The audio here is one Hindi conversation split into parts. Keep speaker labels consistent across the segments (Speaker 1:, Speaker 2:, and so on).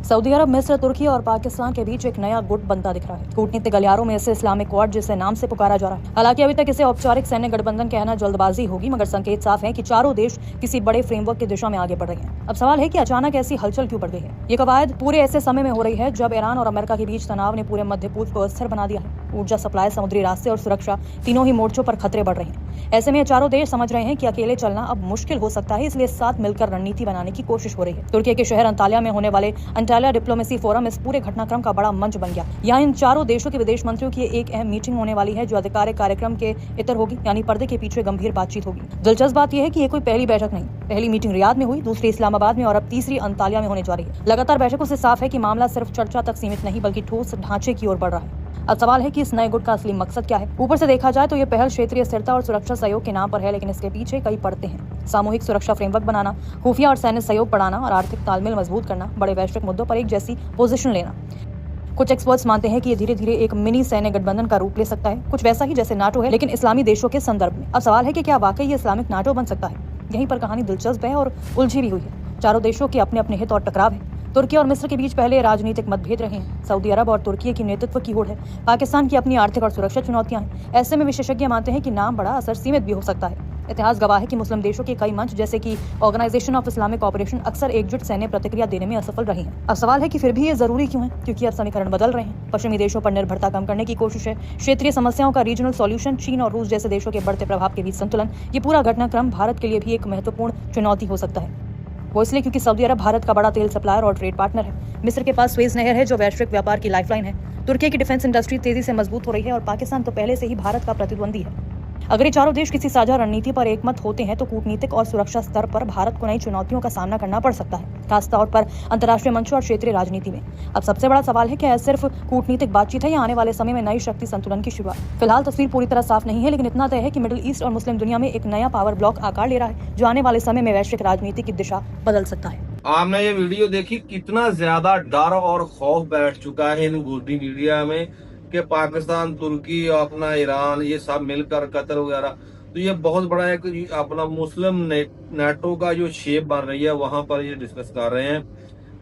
Speaker 1: सऊदी अरब, मिस्र, तुर्की और पाकिस्तान के बीच एक नया गुट बनता दिख रहा है। कूटनीतिक गलियारों में इसे इस्लामिक क्वाड जिसे नाम से पुकारा जा रहा है। हालांकि अभी तक इसे औपचारिक सैन्य गठबंधन कहना जल्दबाजी होगी, मगर संकेत साफ है कि चारों देश किसी बड़े फ्रेमवर्क की दिशा में आगे बढ़ रहे हैं। अब सवाल है कि अचानक ऐसी हलचल क्यों बढ़ गई है। ये कवायद पूरे ऐसे समय में हो रही है जब ईरान और अमेरिका के बीच तनाव ने पूरे मध्य पूर्व को अस्थिर बना दिया है। ऊर्जा सप्लाई, समुद्री रास्ते और सुरक्षा, तीनों ही मोर्चों पर खतरे बढ़ रहे हैं। ऐसे में चारों देश समझ रहे हैं कि अकेले चलना अब मुश्किल हो सकता है, इसलिए साथ मिलकर रणनीति बनाने की कोशिश हो रही है। तुर्की के शहर अंताल्या में होने वाले अंटाल्या डिप्लोमेसी फोरम इस पूरे घटनाक्रम का बड़ा मंच बन गया। यहाँ इन चारों देशों के विदेश मंत्रियों की एक अहम मीटिंग होने वाली है, जो आधिकारिक कार्यक्रम के इतर होगी, यानी पर्दे के पीछे गंभीर बातचीत होगी। दिलचस्प बात यह है कि ये कोई पहली बैठक नहीं। पहली मीटिंग रियाद में हुई, दूसरी इस्लामाबाद में और अब तीसरी अंताल्या में होने जा रही है। लगातार बैठकों से साफ है कि मामला सिर्फ चर्चा तक सीमित नहीं, बल्कि ठोस ढांचे की ओर बढ़ रहा है। अब सवाल है कि इस नए गुट का असली मकसद क्या है। ऊपर से देखा जाए तो ये पहल क्षेत्रीय स्थिरता और सुरक्षा सहयोग के नाम पर है, लेकिन इसके पीछे कई परतें हैं। सामूहिक सुरक्षा फ्रेमवर्क बनाना, खुफिया और सैन्य सहयोग बढ़ाना और आर्थिक तालमेल मजबूत करना, बड़े वैश्विक मुद्दों पर एक जैसी पोजीशन लेना। कुछ एक्सपर्ट्स मानते हैं कि ये धीरे धीरे एक मिनी सैन्य गठबंधन का रूप ले सकता है, कुछ वैसा ही जैसे नाटो है, लेकिन इस्लामी देशों के संदर्भ में। अब सवाल है कि क्या वाकई ये इस्लामिक नाटो बन सकता है। यहीं पर कहानी दिलचस्प है और उलझी भी हुई है। चारों देशों के अपने अपने हित और टकराव है। तुर्की और मिस्र के बीच पहले राजनीतिक मतभेद रहे हैं। सऊदी अरब और तुर्की की नेतृत्व की होड़ है। पाकिस्तान की अपनी आर्थिक और सुरक्षा चुनौतियां हैं। ऐसे में विशेषज्ञ मानते हैं कि नाम बड़ा असर सीमित भी हो सकता है। इतिहास गवाह है कि मुस्लिम देशों के कई मंच, जैसे कि ऑर्गेनाइजेशन ऑफ इस्लामिक ऑपरेशन, अक्सर एकजुट सैन्य प्रतिक्रिया देने में असफल रहे हैं। अब सवाल है कि फिर भी ये जरूरी क्यों है, क्योंकि अब समीकरण बदल रहे हैं। पश्चिमी देशों पर निर्भरता कम करने की कोशिश है, क्षेत्रीय समस्याओं का रीजनल सॉल्यूशन, चीन और रूस जैसे देशों के बढ़ते प्रभाव के बीच संतुलन। ये पूरा घटनाक्रम भारत के लिए भी एक महत्वपूर्ण चुनौती हो सकता है। वो इसलिए क्योंकि सऊदी अरब भारत का बड़ा तेल सप्लायर और ट्रेड पार्टनर है। मिस्र के पास स्वेज नहर है, जो वैश्विक व्यापार की लाइफलाइन है। तुर्की की डिफेंस इंडस्ट्री तेजी से मजबूत हो रही है और पाकिस्तान तो पहले से ही भारत का प्रतिद्वंदी है। अगर ये चारों देश किसी साझा रणनीति पर एकमत होते हैं तो कूटनीतिक और सुरक्षा स्तर पर भारत को नई चुनौतियों का सामना करना पड़ सकता है, खासतौर पर अंतर्राष्ट्रीय मंचों और क्षेत्रीय राजनीति में। अब सबसे बड़ा सवाल है कि सिर्फ कूटनीतिक बातचीत है या आने वाले समय में नई शक्ति संतुलन की शुरुआत। फिलहाल तस्वीर पूरी तरह साफ नहीं है, लेकिन इतना तय है कि मिडिल ईस्ट और मुस्लिम दुनिया में एक नया पावर ब्लॉक आकार ले रहा है, जो आने वाले समय में वैश्विक राजनीति की दिशा बदल सकता है।
Speaker 2: आपने ये वीडियो देखी, कितना ज्यादा डर और खौफ बैठ चुका है इन गोदी मीडिया में कि पाकिस्तान, तुर्की, अपना ईरान, ये सब मिलकर कतर वगैरह। तो ये बहुत बड़ा एक अपना मुस्लिम नेटो का जो शेप बन रही है, वहां पर ये डिस्कस कर रहे हैं।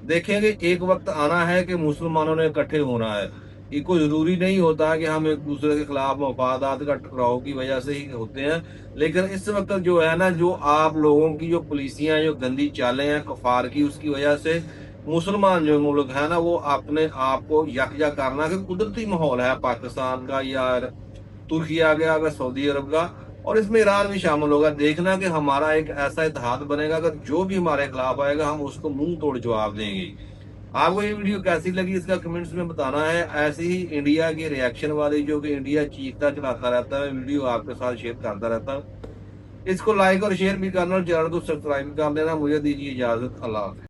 Speaker 2: देखेंगे एक वक्त आना है कि मुसलमानों ने इकट्ठे होना है। ये कोई जरूरी नहीं होता कि हम एक दूसरे के खिलाफ मफादात का टकराव की वजह से ही होते हैं, लेकिन इस वक्त जो है ना, जो आप लोगों की जो पॉलिसियां, जो गंदी चालें हैं कफार की, उसकी वजह से मुसलमान जो मुल्क है ना, वो अपने आप को यकजा करना कि कुदरती माहौल है पाकिस्तान का या तुर्की आ गया, अगर सऊदी अरब का, और इसमें ईरान भी शामिल होगा। देखना कि हमारा एक ऐसा इत्तेहाद बनेगा, अगर जो भी हमारे खिलाफ आएगा हम उसको मुंह तोड़ जवाब देंगे। आपको ये वीडियो कैसी लगी, इसका कमेंट्स में बताना है। ऐसे ही इंडिया की रिएक्शन वाली, जो कि इंडिया चीखता चलाता रहता है, वीडियो आपके साथ शेयर करता रहता है। इसको लाइक और शेयर भी करना और चैनल को सब्सक्राइब कर लेना। मुझे दीजिए इजाजत। अल्लाह हाफ़िज़।